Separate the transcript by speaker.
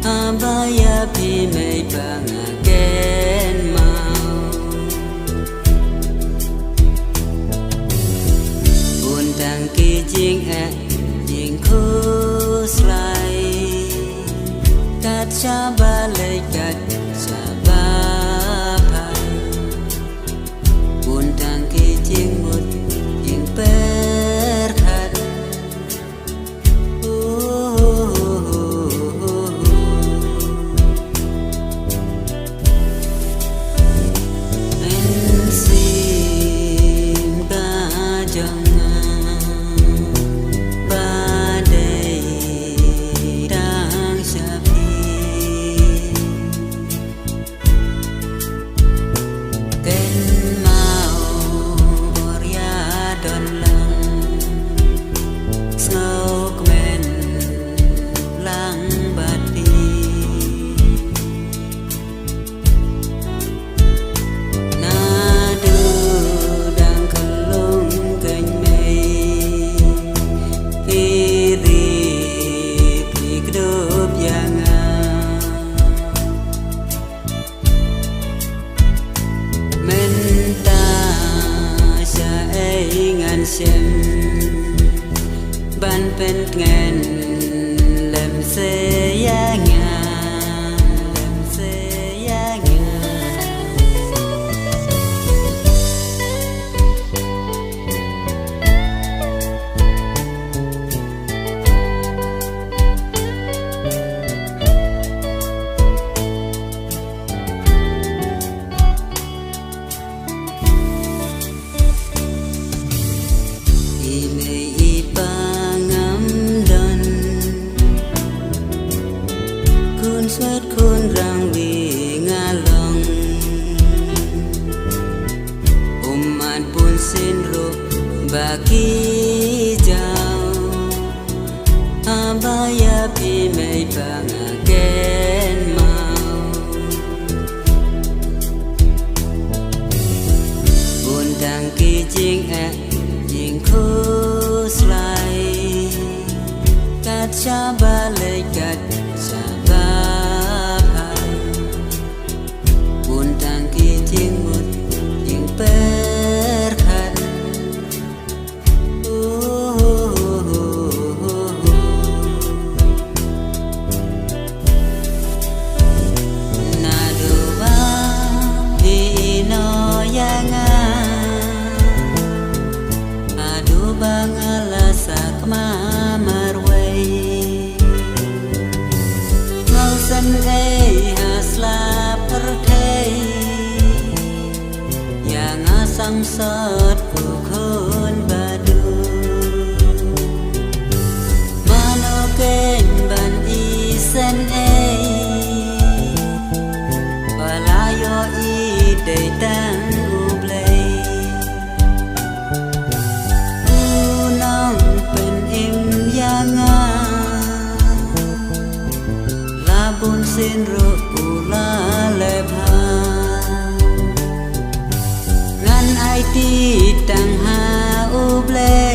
Speaker 1: abaya pi mei banga ken mau buồn đằng kỳ jing e jing khu slai kat cha ba lei kat cha ba pa buồn đằng kỳ jing mut jing per khat xem ban bên ngàn làm xe ya ngàn làm xe ya suốt khôn răng vì ngã lòng màn buồn xin ru và khi chào abaya pi mei banga ken mau buồn đằng kỳ jing e jing khu slai kat cha ba lei kat cha ba perkhat naduwa hino yanga adu bangala sakma marway ngau san ei hasla perthei sang sót của khôn bà đu mano kênh bàn y sen e và la yo y đầy tang u play u nong pen im ya nga la bun sin ro u la le pha ai ti tang ha u ble